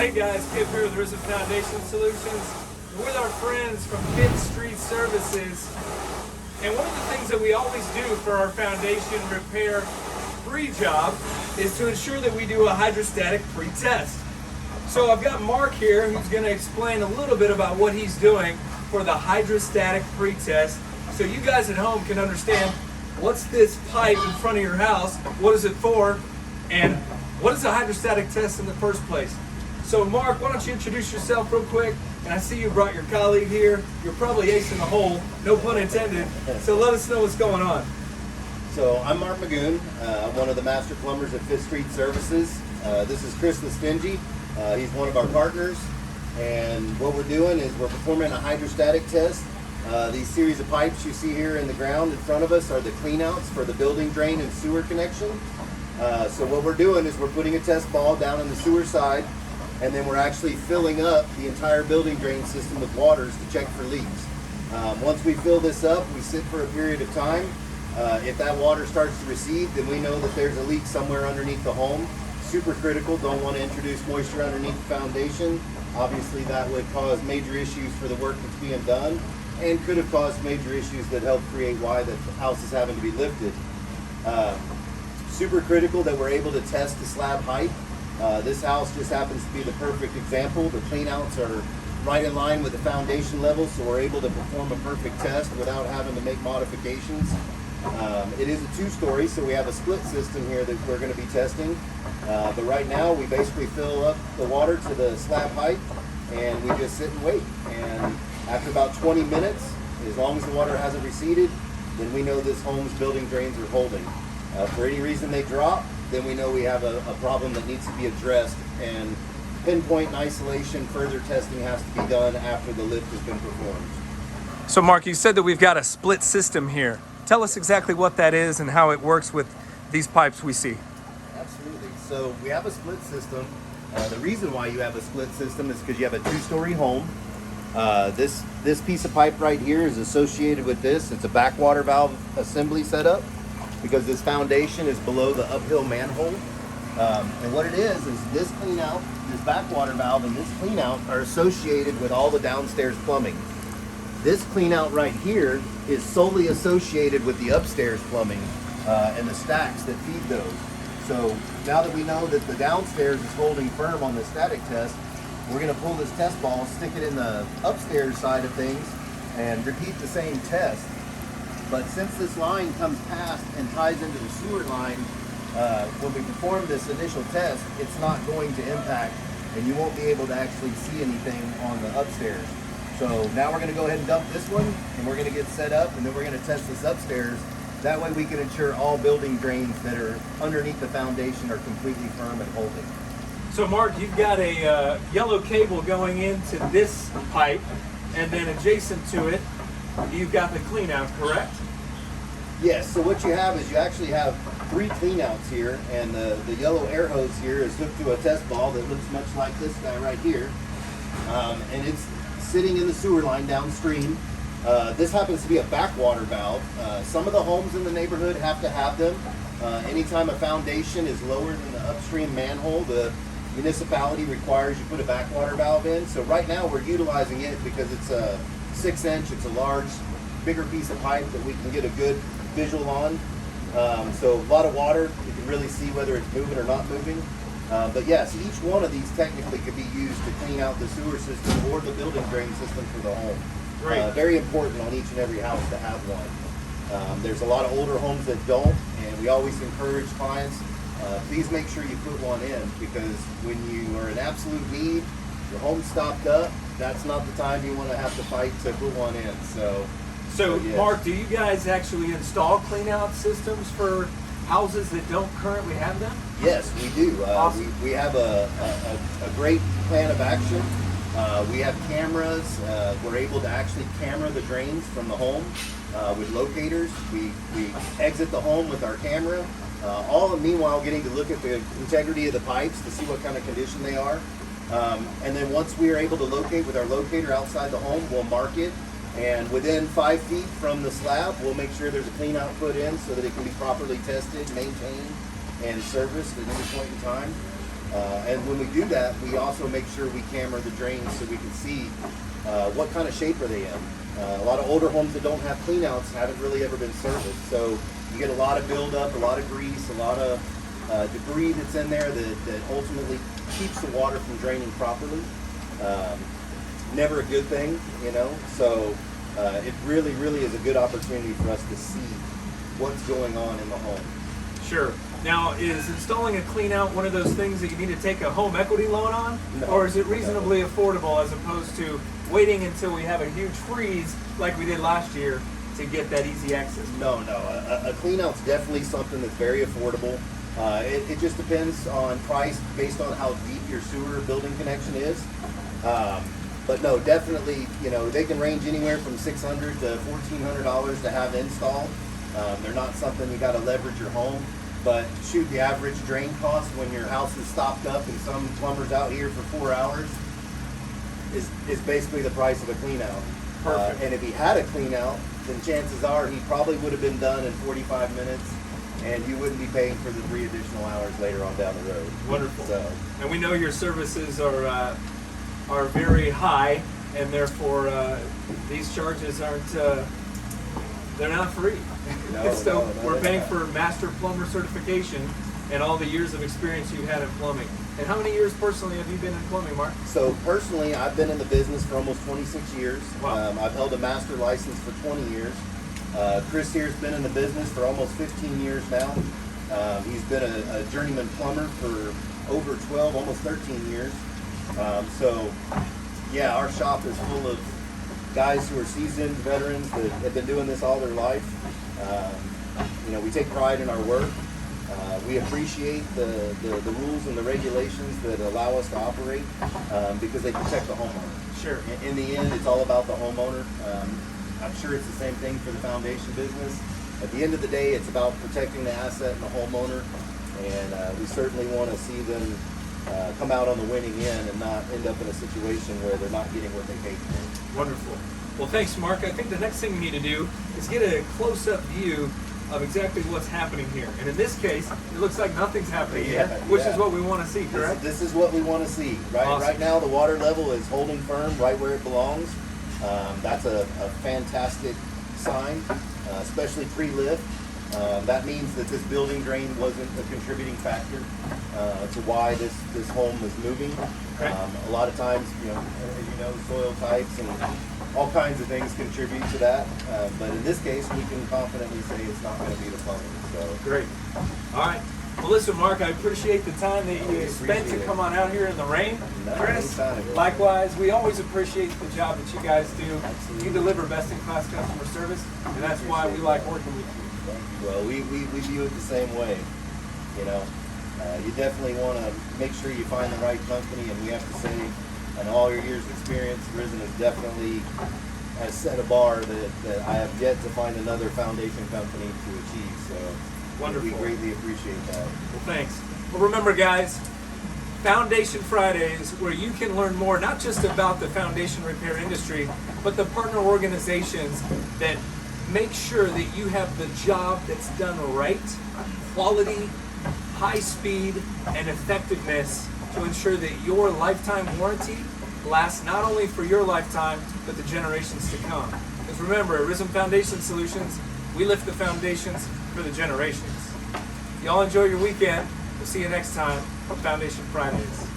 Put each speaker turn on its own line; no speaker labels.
Hey guys, Kip here with Risen Foundation Solutions. We're with our friends from 5th Street Services. And one of the things that we always do for our foundation repair pre-job is to ensure that we do a hydrostatic pre-test. So I've got Mark here who's going to explain a little bit about what he's doing for the hydrostatic pre-test so you guys at home can understand what's this pipe in front of your house, what is it for, and what is a hydrostatic test in the first place. So Mark, why don't you introduce yourself real quick? And I see you brought your colleague here. You're probably acing the hole, no pun intended. So let us know what's going on.
So I'm Mark Magoon. I'm one of the master plumbers at 5th Street Services. This is Chris Stingy. He's one of our partners. And what we're doing is we're performing a hydrostatic test. These series of pipes you see here in the ground in front of us are the cleanouts for the building drain and sewer connection. So what we're doing is we're putting a test ball down in the sewer side, and then we're actually filling up the entire building drain system with waters to check for leaks. Once we fill this up, we sit for a period of time. If that water starts to recede, then we know that there's a leak somewhere underneath the home. Super critical, don't want to introduce moisture underneath the foundation. Obviously that would cause major issues for the work that's being done, and could have caused major issues that help create why the house is having to be lifted. Super critical that we're able to test the slab height. This house just happens to be the perfect example. The cleanouts are right in line with the foundation level, so we're able to perform a perfect test without having to make modifications. It is a two-story, so we have a split system here that we're going to be testing. But right now, we basically fill up the water to the slab height, and we just sit and wait. And after about 20 minutes, as long as the water hasn't receded, then we know this home's building drains are holding. For any reason they drop, then we know we have a problem that needs to be addressed, and pinpoint and isolation, further testing has to be done after the lift has been performed.
So Mark, you said that we've got a split system here. Tell us exactly what that is and how it works with these pipes we see.
Absolutely. So we have a split system. The reason why you have a split system is because you have a two-story home. This piece of pipe right here is associated with this. It's a backwater valve assembly setup, because this foundation is below the uphill manhole. And what it is this cleanout, this backwater valve and this cleanout are associated with all the downstairs plumbing. This cleanout right here is solely associated with the upstairs plumbing and the stacks that feed those. So now that we know that the downstairs is holding firm on the static test, we're gonna pull this test ball, stick it in the upstairs side of things, and repeat the same test. But since this line comes past and ties into the sewer line, when we perform this initial test, it's not going to impact, and you won't be able to actually see anything on the upstairs. So now we're going to go ahead and dump this one, and we're going to get set up, and then we're going to test this upstairs. That way we can ensure all building drains that are underneath the foundation are completely firm and holding.
So Mark, you've got a yellow cable going into this pipe, and then adjacent to it, you've got the cleanout, correct?
Yes, so what you have is you actually have 3 cleanouts here, and the yellow air hose here is hooked to a test ball that looks much like this guy right here. And it's sitting in the sewer line downstream. This happens to be a backwater valve. Some of the homes in the neighborhood have to have them. Anytime a foundation is lower than the upstream manhole, the municipality requires you put a backwater valve in. So right now we're utilizing it because it's a 6-inch, it's a large, bigger piece of pipe that we can get a good visual on. So a lot of water, you can really see whether it's moving or not moving. But yes, each one of these technically could be used to clean out the sewer system or the building drain system for the home. Very important on each and every house to have one. There's a lot of older homes that don't, and we always encourage clients, please make sure you put one in, because when you are in absolute need, your home's stopped up, that's not the time you want to have to fight to put one in. So yes.
Mark, do you guys actually install cleanout systems for houses that don't currently have them?
Yes, we do.
Awesome.
We have a great plan of action. We have cameras. We're able to actually camera the drains from the home with locators. We exit the home with our camera, all meanwhile getting to look at the integrity of the pipes to see what kind of condition they are. And then once we are able to locate with our locator outside the home, we'll mark it. And within 5 feet from the slab, we'll make sure there's a clean out put in so that it can be properly tested, maintained, and serviced at any point in time. And when we do that, we also make sure we camera the drains so we can see what kind of shape are they in. A lot of older homes that don't have cleanouts haven't really ever been serviced, so you get a lot of buildup, a lot of grease, a lot of debris that's in there that ultimately keeps the water from draining properly. Never a good thing, you know, so it really is a good opportunity for us to see what's going on in the home.
Sure. Now, is installing a clean out one of those things that you need to take a home equity loan on?
No,
or is it reasonably affordable as opposed to waiting until we have a huge freeze like we did last year to get that easy access?
No. A clean out's definitely something that's very affordable. It just depends on price based on how deep your sewer building connection is. But no, definitely, you know, they can range anywhere from $600 to $1,400 to have installed. They're not something you got to leverage your home. But shoot, the average drain cost when your house is stopped up and some plumber's out here for 4 hours is basically the price of a clean out.
Perfect.
And if he had a clean out, then chances are he probably would have been done in 45 minutes, and you wouldn't be paying for the 3 additional hours later on down the road.
Wonderful.
So,
and we know your services are very high, and therefore these charges aren't they're not free.
No,
So
no,
we're
they're
paying
not.
for master plumber certification and all the years of experience you've had in plumbing. And how many years personally have you been in plumbing, Mark?
so personally, I've been in the business for almost 26 years.
Wow.
I've held a master license for 20 years. Chris here's been in the business for almost 15 years now. He's been a journeyman plumber for over 12, almost 13 years. So, yeah, our shop is full of guys who are seasoned veterans that have been doing this all their life. You know, we take pride in our work. We appreciate the rules and the regulations that allow us to operate because they protect the homeowner.
Sure.
In the end, it's all about the homeowner. I'm sure it's the same thing for the foundation business. At the end of the day, it's about protecting the asset and the homeowner, and we certainly want to see them come out on the winning end and not end up in a situation where they're not getting what they paid for.
Wonderful. Well, thanks, Mark. I think the next thing we need to do is get a close-up view of exactly what's happening here. And in this case, it looks like nothing's happening here, which is what we want to see, correct?
This is what we want to see. Right,
Awesome.
Right now, the water level is holding firm right where it belongs. That's a fantastic sign, especially pre-lift. That means that this building drain wasn't a contributing factor to why this home was moving.
Okay.
A lot of times, you know, as you know, soil types and all kinds of things contribute to that. But in this case, we can confidently say it's not going to be the plumbing. So
Great. All right. Well, listen, Mark, I appreciate the time that you spent to
appreciate it.
come on out here in the rain.
No,
Chris,
anytime.
likewise, we always appreciate the job that you guys do.
Absolutely.
You deliver best-in-class customer service, and that's why we like working with you.
Well, we view it the same way. You know, you definitely want to make sure you find the right company, and we have to say, in all your years' experience, Risen has set a bar that I have yet to find another foundation company to achieve. So
Wonderful.
we greatly appreciate that.
Well, thanks. Well, remember, guys, Foundation Fridays, where you can learn more, not just about the foundation repair industry, but the partner organizations that make sure that you have the job that's done right, quality, high speed, and effectiveness to ensure that your lifetime warranty lasts not only for your lifetime, but the generations to come. Because remember, at Risen Foundation Solutions, we lift the foundations for the generations. Y'all enjoy your weekend. We'll see you next time on Foundation Fridays.